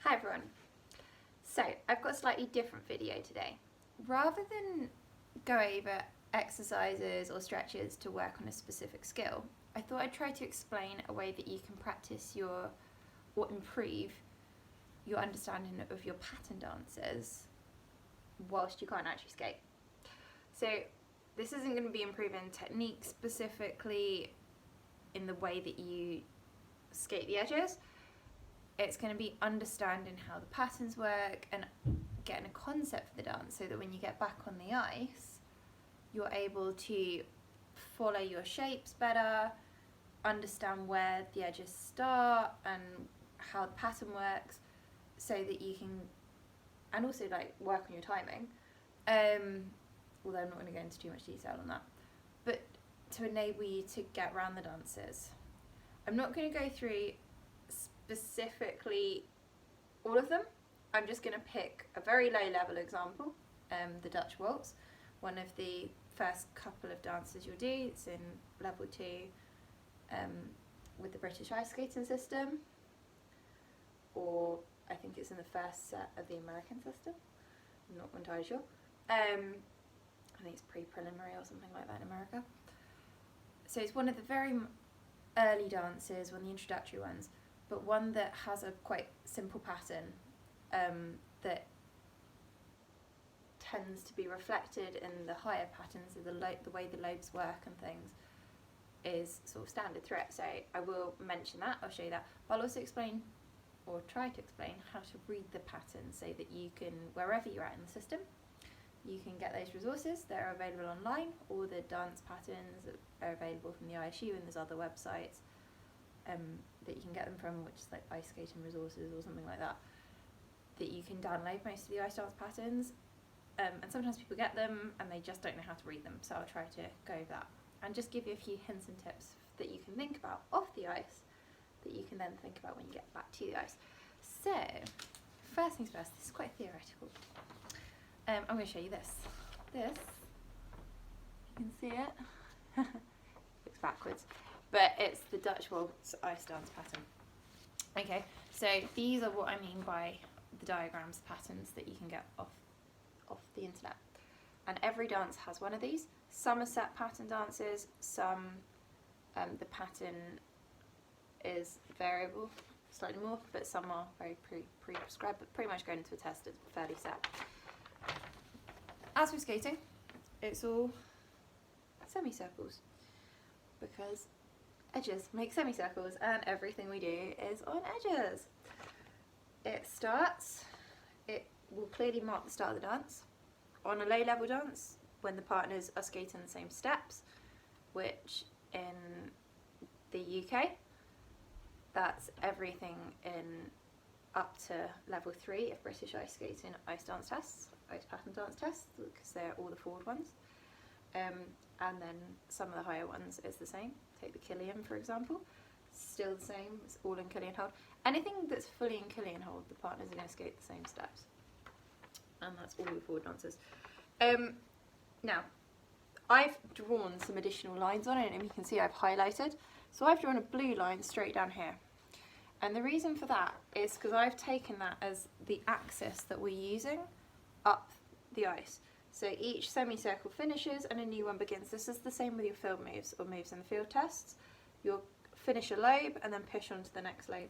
Hi everyone. So I've got a slightly different video today. Rather than go over exercises or stretches to work on a specific skill, I thought I'd try to explain a way that you can practice or improve your understanding of your pattern dances whilst you can't actually skate. So this isn't going to be improving technique specifically in the way that you skate the edges. It's going to be understanding how the patterns work and getting a concept for the dance so that when you get back on the ice, you're able to follow your shapes better, understand where the edges start and how the pattern works so that you can, and also like work on your timing. Although I'm not going to go into too much detail on that, but to enable you to get around the dances. I'm not going to go through specifically all of them. I'm just going to pick a very low level example, the Dutch Waltz, one of the first couple of dances you'll do. It's in level 2 with the British ice skating system, or I think it's in the first set of the American system. I'm not entirely sure. I think it's pre-preliminary or something like that in America. So it's one of the very early dances, one of the introductory ones, but one that has a quite simple pattern that tends to be reflected in the higher patterns of the way the lobes work and things is sort of standard throughout. So I will mention that, I'll show you that, but I'll also explain, or try to explain, how to read the pattern so that you can, wherever you're at in the system, you can get those resources. They're available online. All the dance patterns are available from the ISU, and there's other websites that you can get them from, which is like ice skating resources or something like that, that you can download most of the ice dance patterns. And sometimes people get them and they just don't know how to read them, so I'll try to go over that and just give you a few hints and tips that you can think about off the ice that you can then think about when you get back to the ice. So, first things first, this is quite theoretical. I'm going to show you this. This, you can see it, looks backwards, but it's the Dutch Waltz ice dance pattern. Okay, so these are what I mean by the diagrams, patterns that you can get off the internet. And every dance has one of these. Some are set pattern dances, some the pattern is variable slightly more, but some are very pre-prescribed, but pretty much going into a test it's fairly set. As with skating, it's all semicircles because edges make semicircles and everything we do is on edges. It will clearly mark the start of the dance. On a low level dance, when the partners are skating the same steps, which in the UK, that's everything in up to level 3 of British ice skating ice dance tests, ice pattern dance tests, because they're all the forward ones. And then some of the higher ones is the same. Take the Killian, for example. Still the same, it's all in Killian hold. Anything that's fully in Killian hold, the partners are going to skate the same steps. And that's all the forward dances. Now, I've drawn some additional lines on it, and you can see I've highlighted. So I've drawn a blue line straight down here. And the reason for that is because I've taken that as the axis that we're using up the ice. So each semicircle finishes and a new one begins. This is the same with your field moves or moves in the field tests. You'll finish a lobe and then push on to the next lobe.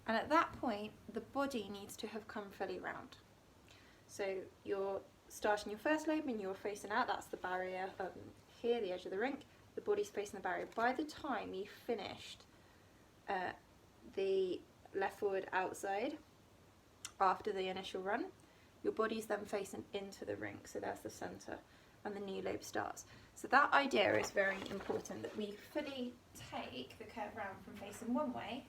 And at that point, the body needs to have come fully round. So you're starting your first lobe and you're facing out, that's the barrier here, the edge of the rink. The body's facing the barrier. By the time you've finished the left forward outside after the initial run, your body's then facing into the rink, so that's the centre, and the new lobe starts. So that idea is very important, that we fully take the curve round from facing one way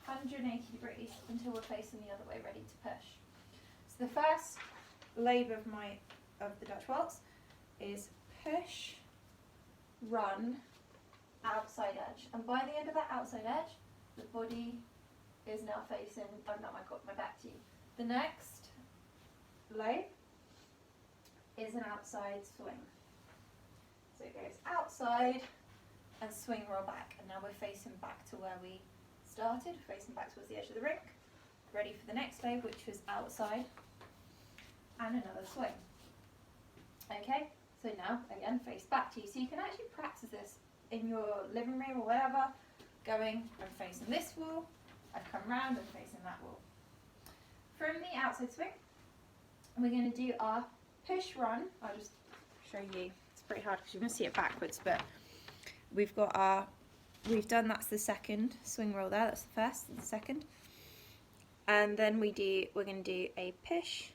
180 degrees until we're facing the other way, ready to push. So the first lobe of the Dutch Waltz is push, run, outside edge, and by the end of that outside edge, the body is now facing, oh no, I've got my back to you. The next lobe is an outside swing. So it goes outside and swing, roll back, and now we're facing back to where we started, facing back towards the edge of the rink. ready for the next lobe, which was outside, and another swing. Okay, so now again face back to you. So you can actually practice this in your living room or whatever, going and facing this wall, and come round and facing that wall. From the outside swing, we're going to do our push run. I'll just show you. It's pretty hard because you're going to see it backwards, but we've done, that's the second swing roll there, that's the first and the second. And then we're going to do a push,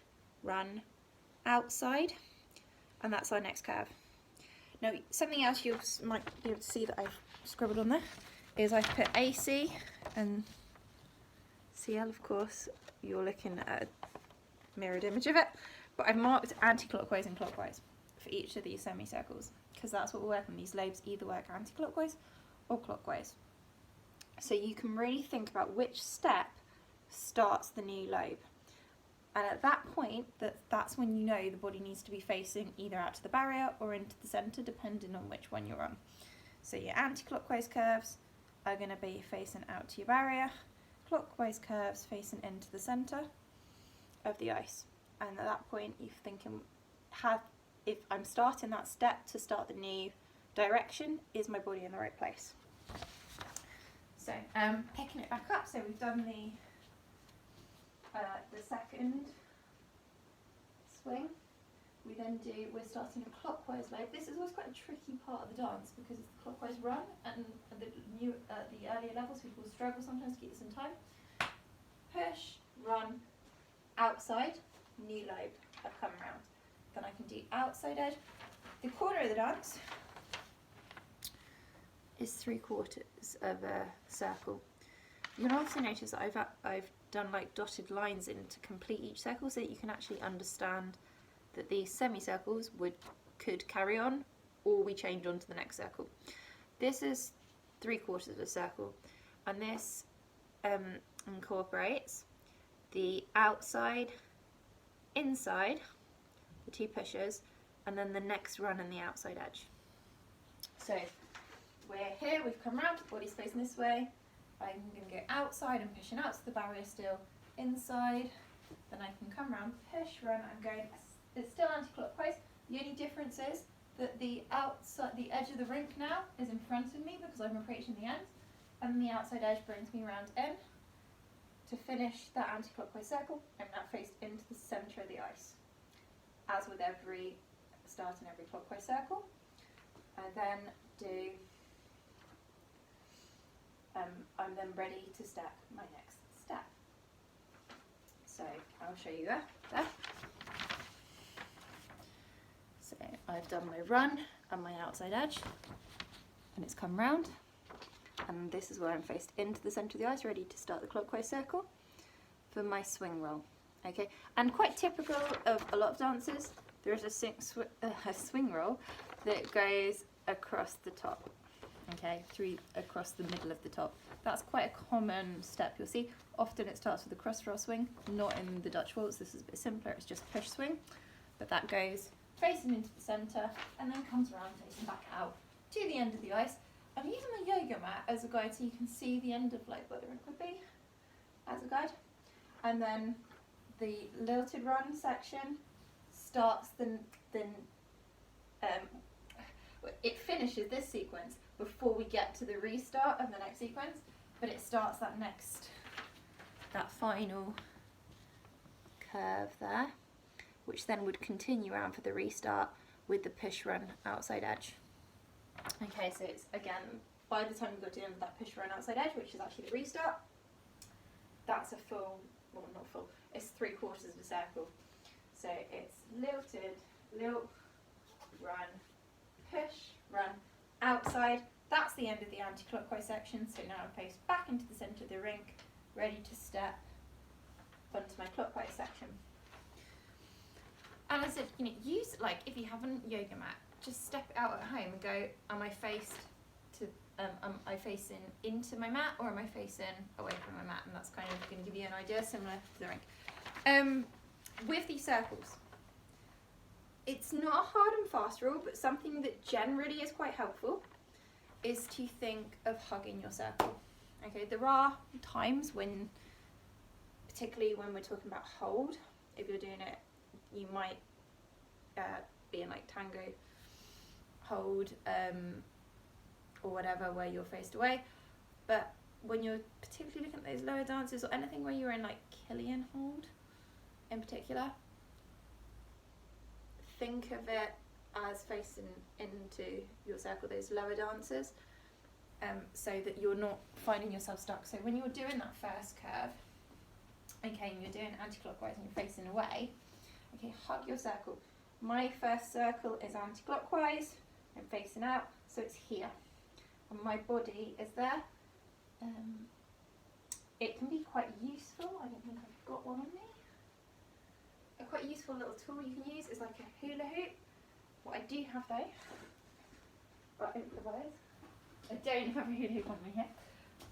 run, outside, and that's our next curve. Now, something else you might be able to see that I've scribbled on there is I've put AC and CL, of course, you're looking at a mirrored image of it, but I've marked anti-clockwise and clockwise for each of these semicircles, because that's what we're working. These lobes either work anti-clockwise or clockwise. So you can really think about which step starts the new lobe. And at that point, that's when you know the body needs to be facing either out to the barrier or into the centre, depending on which one you're on. So your anti-clockwise curves are going to be facing out to your barrier, clockwise curves facing into the centre of the ice. And at that point, you're thinking, if I'm starting that step to start the new direction, is my body in the right place? So picking it back up, so we've done the second swing. We're starting a clockwise lobe. This is always quite a tricky part of the dance because it's the clockwise run, and the earlier levels people struggle sometimes to keep this in time. Push, run, outside, new lobe, I've come around. Then I can do outside edge. The corner of the dance is 3/4 of a circle. You can also notice that I've done like dotted lines in to complete each circle so that you can actually understand that these semicircles could carry on, or we change on to the next circle. This is 3/4 of a circle, and this incorporates the outside, inside, the two pushers, and then the next run and the outside edge. So we're here, we've come round, body's facing this way. I'm going to go outside and pushing out to the barrier still, inside, then I can come round, push, run, I'm going, it's still anti-clockwise. The only difference is that the edge of the rink now is in front of me because I'm approaching the end, and the outside edge brings me round in. To finish that anti-clockwise circle, I'm now faced into the centre of the ice. As with every start in every clockwise circle, I then do I'm then ready to step my next step. So I'll show you there. So I've done my run and my outside edge, and it's come round, and this is where I'm faced into the centre of the ice, ready to start the clockwise circle for my swing roll. Okay, and quite typical of a lot of dances, there is a swing roll that goes across the top. Okay, across the middle of the top. That's quite a common step you'll see. Often it starts with a cross roll swing, not in the Dutch Waltz. This is a bit simpler, it's just push swing. But that goes facing into the centre and then comes around facing back out to the end of the ice. I'm using my yoga mat as a guide so you can see the end of like where the rink would be as a guide. And then the lilted run section starts it finishes this sequence before we get to the restart of the next sequence, but it starts that final curve there, which then would continue around for the restart with the push run outside edge. Okay, so it's again, by the time we got to the end of that push run outside edge, which is actually the restart, that's a full, well not full, it's 3/4 of a circle. So it's lilted, lilt, run, push, run, outside. That's the end of the anti-clockwise section, so now I'm faced back into the centre of the rink, ready to step onto my clockwise section. And as if, use, like, if you have a yoga mat, just step it out at home and go, am I facing into my mat, or am I facing away from my mat? And that's kind of going to give you an idea, similar to the rink. With these circles, it's not a hard and fast rule, but something that generally is quite helpful is to think of hugging your circle. Okay, there are times when, particularly when we're talking about hold. If you're doing it, you might be in like tango hold or whatever where you're faced away, but when you're particularly looking at those lower dances or anything where you're in like Killian hold in particular, think of it as facing into your circle, those lower dances, so that you're not finding yourself stuck. So when you're doing that first curve, okay, and you're doing anti-clockwise and you're facing away, okay, hug your circle. My first circle is anti-clockwise, I'm facing out, so it's here, and my body is there. It can be quite useful. I don't think I've got one on me. A quite useful little tool you can use is like a hula hoop. What I do have though, but improvise, I don't have a hula hoop on me here,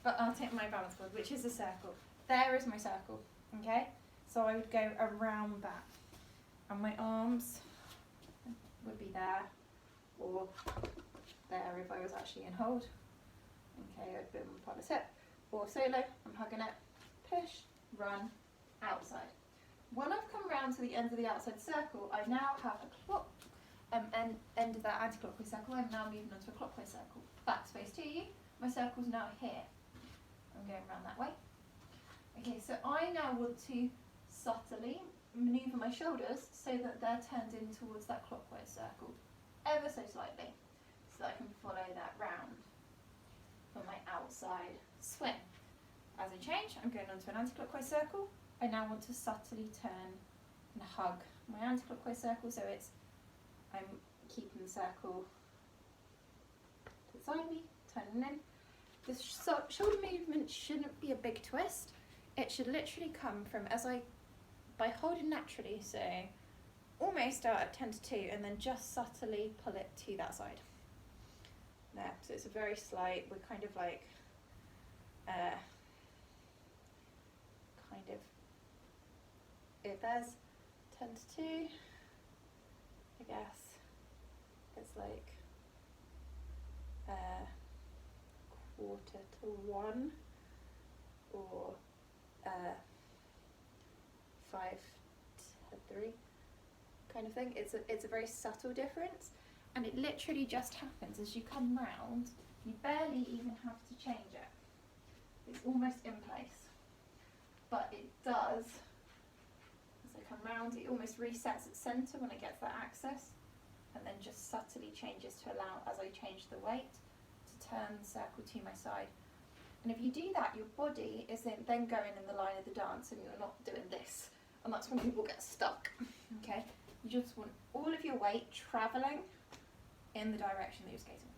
but I'll take my balance board, which is a circle. There is my circle, okay? So I would go around that, and my arms would be there, or there if I was actually in hold. Okay, I'd put on the hip, or solo, I'm hugging it, push, run, outside. When I've come round to the end of the outside circle, I now have a clock, end of that anti-clockwise circle, I'm now moving on to a clockwise circle. Back space to you, my circle's now here. I'm going around that way. Okay, so I now want to subtly manoeuvre my shoulders so that they're turned in towards that clockwise circle, ever so slightly, so that I can follow that round for my outside swing. As I change, I'm going on to an anti-clockwise circle. I now want to subtly turn and hug my anti-clockwise circle, so I'm keeping the circle to the side of me, turning in. The shoulder movement shouldn't be a big twist. It should literally come from by holding naturally, so almost start at 10 to 2 and then just subtly pull it to that side. There, so it's a very slight, we're kind of like, if there's 10 to 2, I guess it's like quarter to 1 or 5 to 3 kind of thing. It's a very subtle difference, and it literally just happens as you come round. You barely even have to change it. It's almost in place, but it does. As I come round, it almost resets its centre when it gets that access, and then just subtly changes to allow, as I change the weight, to turn the circle to my side. And if you do that, your body is then going in the line of the dance, and you're not doing this. And that's when people get stuck. Okay, you just want all of your weight travelling in the direction that you're skating.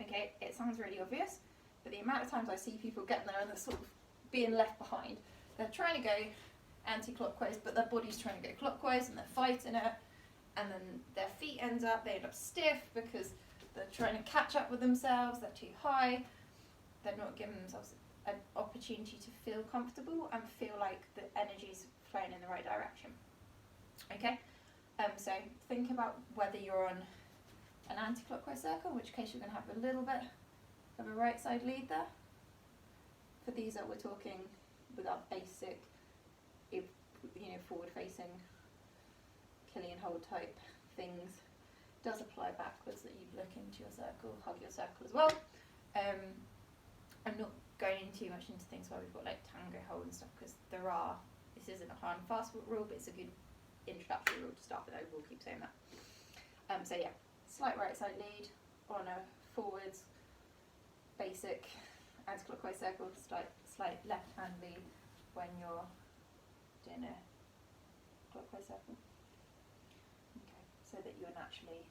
Okay, it sounds really obvious, but the amount of times I see people getting there and they're sort of being left behind. They're trying to go anti-clockwise, but their body's trying to go clockwise, and they're fighting it, and then their feet end up stiff because they're trying to catch up with themselves. They're too high. They're not giving themselves an opportunity to feel comfortable and feel like the energy's flowing in the right direction. Okay, so think about whether you're on an anti-clockwise circle, in which case you're going to have a little bit of a right side lead there. For these that we're talking with our basic, forward-facing Killian hold type things, does apply backwards, that you look into your circle, hug your circle as well. I'm not going too much into things where we've got like tango hold and stuff, because this isn't a hard and fast rule, but it's a good introductory rule to start with. I will keep saying that. So yeah, slight right side lead on a forwards basic anti-clockwise circle, slight left hand lead when you're doing a clockwise circle. Okay, so that you're naturally,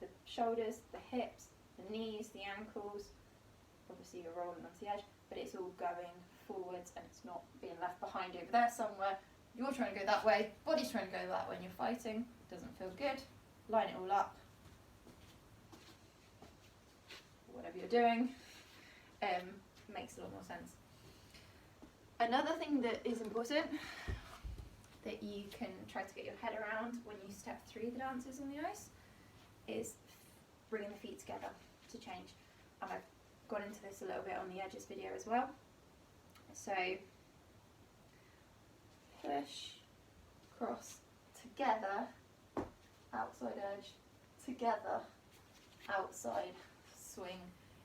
the shoulders, the hips, the knees, the ankles, obviously you're rolling onto the edge, but it's all going forwards and it's not being left behind over there somewhere. You're trying to go that way, body's trying to go that way, and you're fighting. It doesn't feel good. Line it all up. Whatever you're doing makes a lot more sense. Another thing that is important that you can try to get your head around when you step through the dances on the ice is bringing the feet together to change. And I've gone into this a little bit on the edges video as well. So push, cross, together, outside edge, together, outside, swing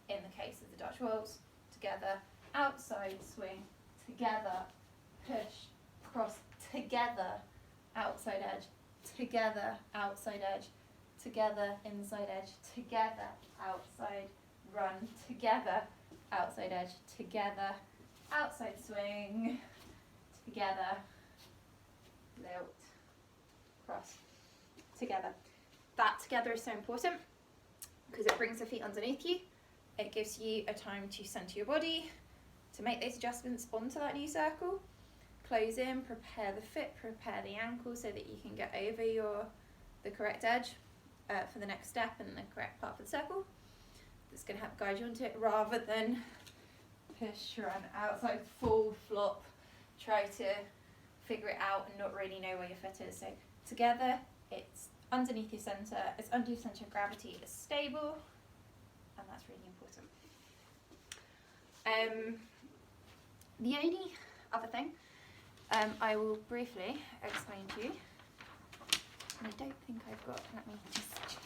in the case of the Dutch Waltz, together, outside, swing, together, push, cross, together, outside edge, together, outside edge, together, inside edge, together, outside, run, together, outside edge, together, outside swing, together, lilt, cross, together. That together is so important because it brings the feet underneath you. It gives you a time to center your body, to make those adjustments onto that new circle, close in, prepare the foot, prepare the ankle so that you can get over the correct edge for the next step and the correct part of the circle. That's going to help guide you onto it rather than push, run, outside, full flop, try to figure it out and not really know where your foot is. So together, it's underneath your centre, it's under your centre of gravity, it's stable, and that's really important. The only other thing I will briefly explain to you, and I don't think I've got, let me just check.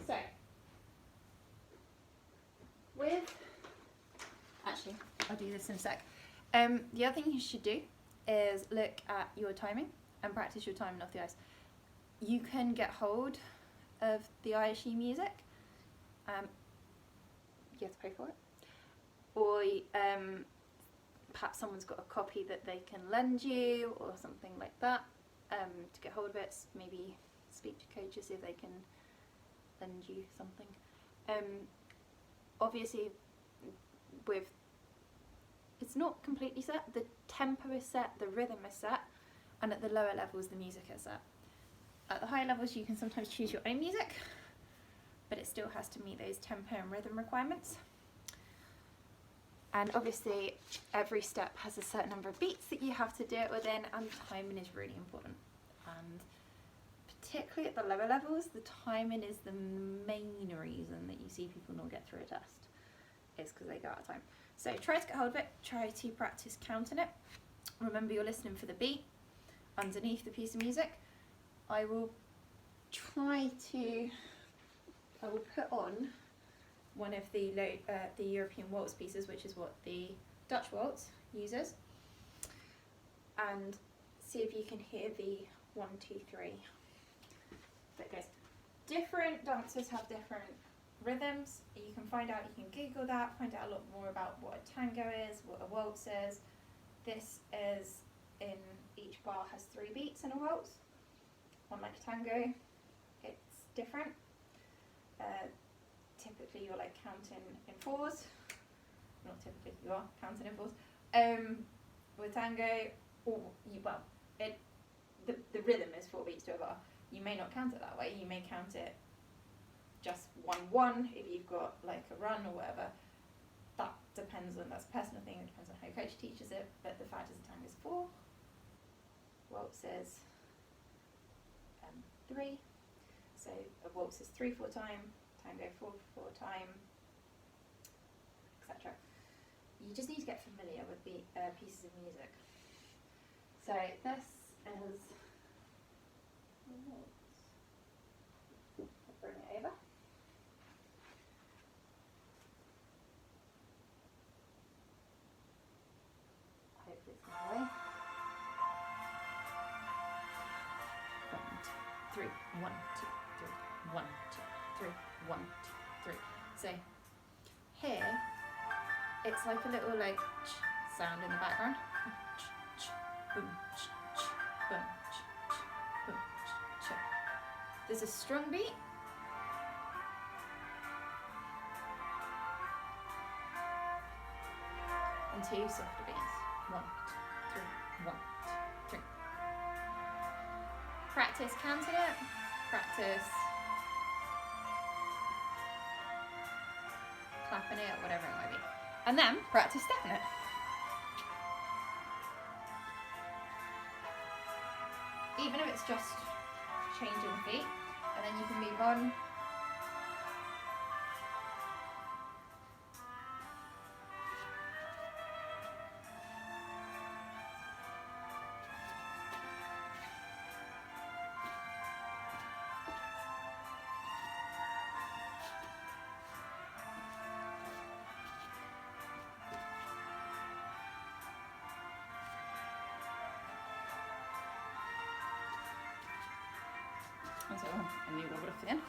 So, actually, I'll do this in a sec. The other thing you should do is look at your timing and practice your timing off the ice. You can get hold of the ISU music. You have to pay for it. Or perhaps someone's got a copy that they can lend you or something like that to get hold of it. Maybe speak to coaches if they can lend you something. Obviously, it's not completely set. The tempo is set, the rhythm is set, and at the lower levels the music is set. At the higher levels you can sometimes choose your own music, but it still has to meet those tempo and rhythm requirements. And obviously every step has a certain number of beats that you have to do it within, and timing is really important. And particularly at the lower levels, the timing is the main reason that you see people not get through a test, is because they go out of time. So try to get hold of it, try to practice counting it. Remember you're listening for the beat underneath the piece of music. I will put on one of the European Waltz pieces, which is what the Dutch Waltz uses, and see if you can hear the 1, 2, 3 that goes. Different dancers have different rhythms. You can find out, you can Google that, find out a lot more about what a tango is, what a waltz is. This is each bar has 3 beats in a waltz. Unlike a tango, it's different. Typically you're like counting in 4s. Not typically, you are counting in 4s. With tango, the rhythm is 4 beats to a bar. You may not count it that way. You may count it just 1-1 if you've got like a run or whatever. That depends on, that's a personal thing, it depends on how your coach teaches it, but the fact is the tango is 4, waltz is 3, so a waltz is 3/4 time, tango 4/4 time, etc. You just need to get familiar with the pieces of music. So this is a waltz. I'll bring it over. Hopefully it's going away. 1, 2, 3, 1, 2, 3, 1, 2, 3, 1, 2, 3. So here, it's like a little like sound in the background. Boom, boom, boom. There's a strong beat. And 2 softer beats. 1, 2, 3, 1, 2, 3. Practice counting it. Practice clapping it, whatever it might be. And then practice stepping it. Even if it's just changing the feet, and then you can move on. Also, I knew what would have been.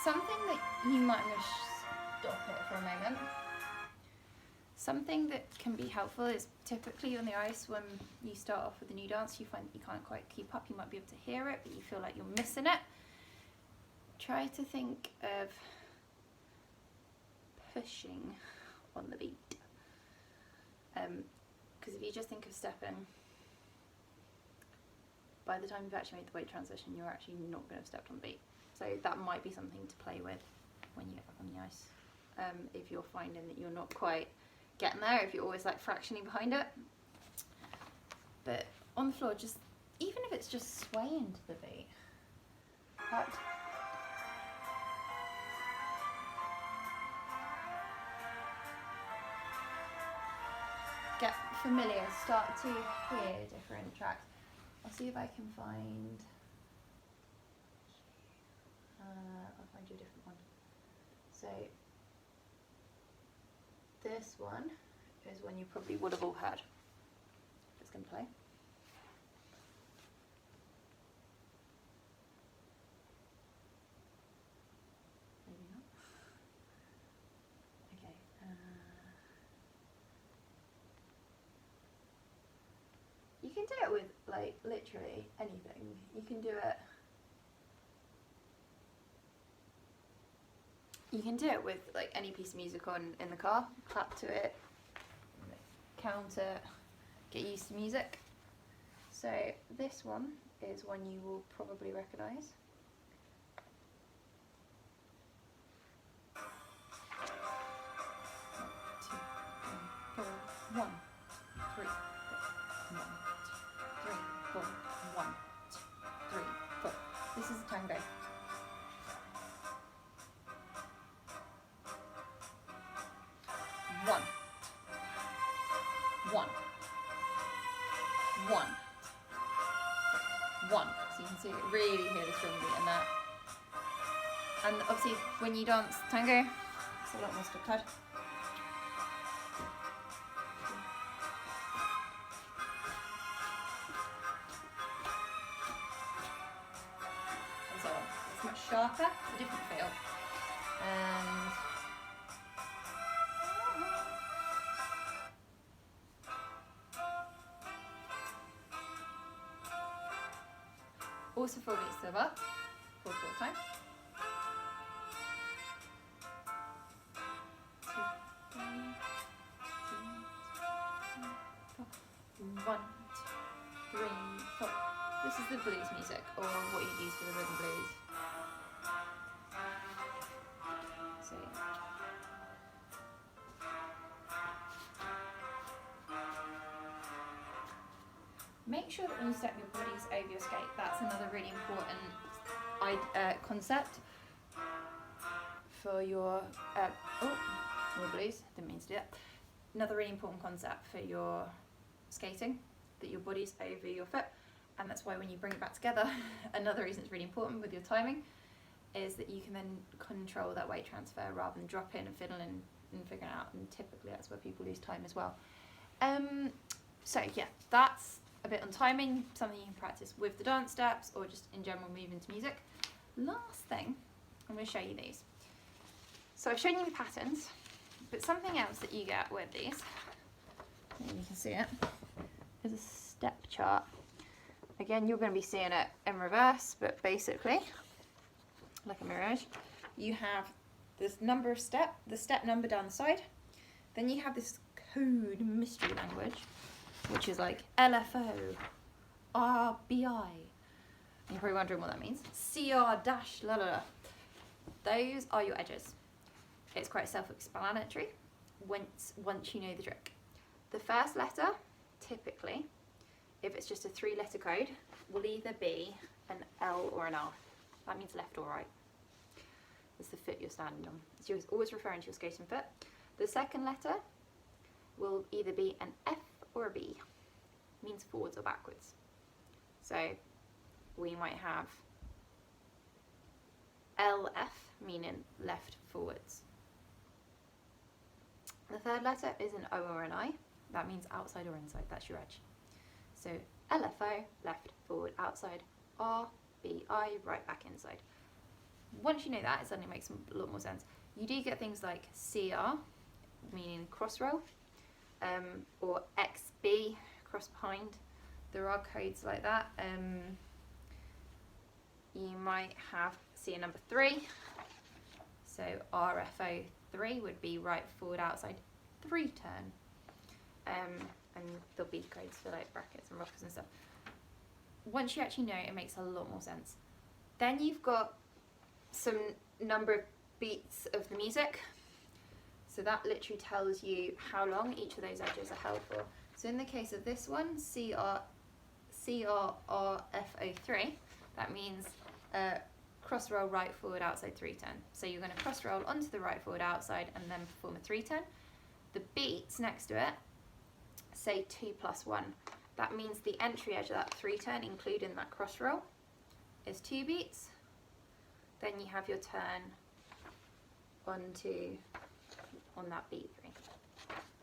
Something that you might want to stop it for a moment. Something that can be helpful is typically on the ice when you start off with a new dance, you find that you can't quite keep up. You might be able to hear it, but you feel like you're missing it. Try to think of pushing on the beat. Because if you just think of stepping, by the time you've actually made the weight transition, you're actually not going to have stepped on the beat. So that might be something to play with when you get back on the ice. If you're finding that you're not quite getting there, if you're always like fractioning behind it. But on the floor, just even if it's just swaying to the beat. Get familiar, start to hear different tracks. I'll see if I can find, I'll find you a different one. So this one is one you probably would have all heard. It's going to play. Maybe not. Okay. You can do it with like literally anything. You can do it. You can do it with like any piece of music on in the car. Clap to it, count it, get used to music. So this one is one you will probably recognise. One, two, three, four. 1, 2, 3, 4. 1, 2, 3, 4. This is a tango. One. So you can see, really hear the string beat in that. And obviously, when you dance tango, it's a lot more staccato. And so on. It's much sharper, it's a different feel. And also 4 beats to the bar, 4/4 time. 2, 3, 1, 2, 3, 4. This is the blues music, or what you'd use for the rhythm blues. So make sure that when you step your bodies over your skate, that's another really important concept for your, more blues, didn't mean to do that. Another really important concept for your skating, that your body's over your foot, and that's why when you bring it back together, another reason it's really important with your timing is that you can then control that weight transfer rather than drop in and fiddle in and figure it out, and typically that's where people lose time as well. So yeah, that's a bit on timing, something you can practice with the dance steps or just in general moving to music. Last thing, I'm going to show you these. So I've shown you the patterns, but something else that you get with these, and you can see it, is a step chart. Again, you're going to be seeing it in reverse, but basically, like a mirage, you have this number of the step number down the side, then you have this code mystery language, which is like LFO, RBI. And you're probably wondering what that means. CR dash la la la. Those are your edges. It's quite self-explanatory once you know the trick. The first letter, typically, if it's just a 3-letter code, will either be an L or an R. That means left or right. It's the foot you're standing on. So you're always referring to your skating foot. The second letter will either be an F or a B. It means forwards or backwards. So we might have LF, meaning left forwards. The third letter is an O or an I. That means outside or inside. That's your edge. So LFO, left, forward, outside, RBI, right, back, inside. Once you know that, it suddenly makes a lot more sense. You do get things like CR, meaning cross roll, or XB, cross behind. There are codes like that. You might have C number 3. So RFO 3 would be right, forward, outside, 3 turn. And there'll be codes for like brackets and rockers and stuff. Once you actually know, it makes a lot more sense. Then you've got some number of beats of the music. So that literally tells you how long each of those edges are held for. So in the case of this one, CRRFO3, that means cross roll, right, forward, outside, 3 turn. So you're going to cross roll onto the right, forward, outside, and then perform a 3 turn. The beats next to it say 2 + 1. That means the entry edge of that 3 turn, including that cross roll, is 2 beats. Then you have your turn on that beat 3.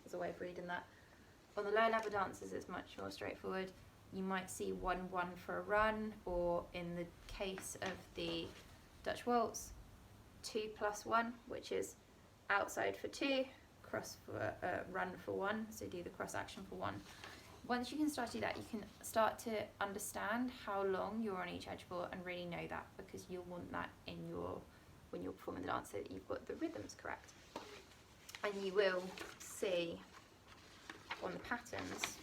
There's a way of reading that. On the lower level dances, it's much more straightforward. You might see 1-1 for a run, or in the case of the Dutch Waltz, 2 + 1, which is outside for 2, cross for run for 1, so do the cross action for 1. Once you can start to do that, you can start to understand how long you're on each edge for and really know that, because you'll want that in when you're performing the dance, so that you've got the rhythms correct. And you will see on the patterns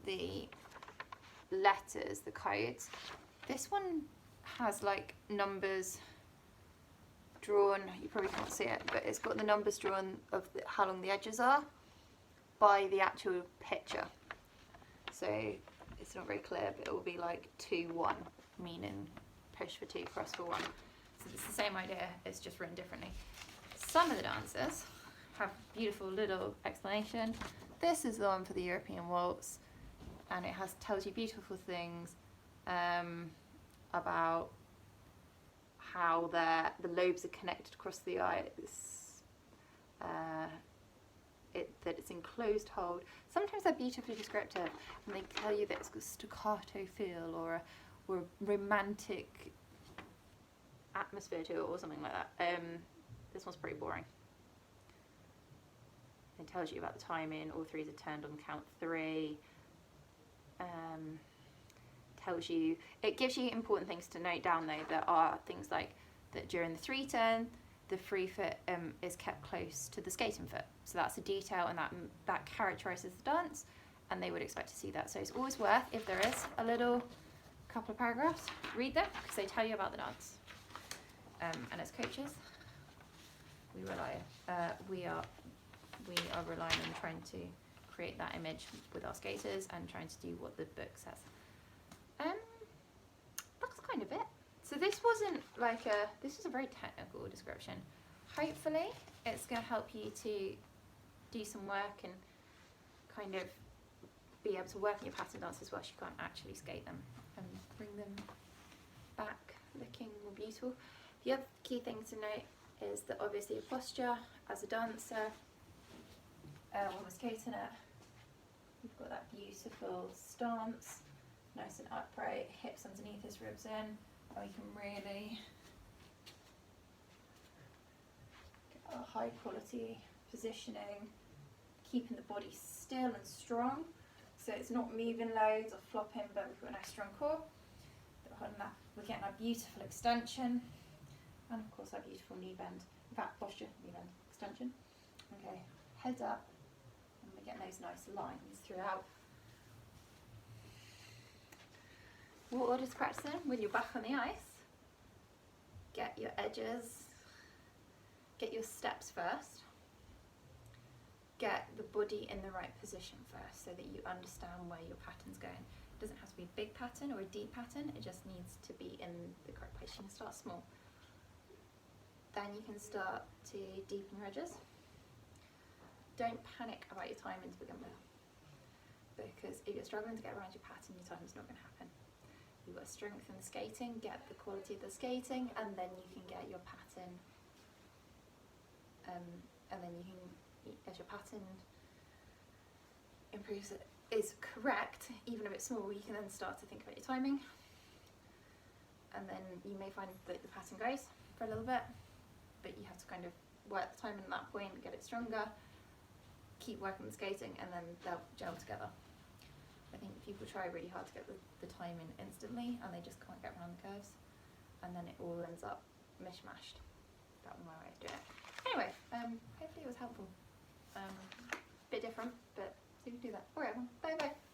the letters, the codes. This one has like numbers drawn, you probably can't see it, but it's got the numbers drawn of how long the edges are by the actual picture. So it's not very clear, but it will be like 2-1, meaning push for 2, cross for 1. So it's the same idea, it's just written differently. Some of the dances have beautiful little explanation. This is the one for the European Waltz, and it tells you beautiful things about how the lobes are connected across the eyes, that it's in closed hold. Sometimes they're beautifully descriptive, and they tell you that it's got a staccato feel or a romantic atmosphere to it, or something like that. This one's pretty boring. It tells you about the timing, all 3s are turned on count 3. It gives you important things to note down though. There are things like that during the 3 turn, the free foot is kept close to the skating foot. So that's a detail, and that characterises the dance, and they would expect to see that. So it's always worth, if there is a little couple of paragraphs, read them, because they tell you about the dance. And as coaches, we are relying on trying to create that image with our skaters and trying to do what the book says. That's kind of it. So this wasn't like this is a very technical description. Hopefully it's going to help you to do some work and kind of be able to work in your pattern dances whilst you can't actually skate them, and bring them back looking more beautiful. The other key thing to note is that obviously your posture as a dancer, when we're skating it, we've got that beautiful stance, nice and upright, hips underneath us, ribs in, and we can really get a high quality positioning, keeping the body still and strong, so it's not moving loads or flopping, but we've got a nice strong core. We're getting our beautiful extension, and of course our beautiful knee bend. In fact, posture, knee bend, extension. Okay, head up, and we're getting those nice lines throughout. What order to practice in? When you're back on the ice, get your edges, get your steps first, get the body in the right position first, so that you understand where your pattern's going. It doesn't have to be a big pattern or a deep pattern, it just needs to be in the correct place. You can start small. Then you can start to deepen your edges. Don't panic about your timing to begin with, because if you're struggling to get around your pattern, your timing's not going to happen. You've got to strengthen the skating, get the quality of the skating, and then you can get your pattern, and then you can, as your pattern improves, is correct, even if it's small, you can then start to think about your timing. And then you may find that the pattern goes for a little bit, but you have to kind of work the timing at that point, get it stronger, keep working the skating, and then they'll gel together. I think people try really hard to get the timing instantly, and they just can't get around the curves, and then it all ends up mishmashed. That was my way of doing it. Anyway, hopefully it was helpful. Bit different, but so you can do that. Alright, bye bye.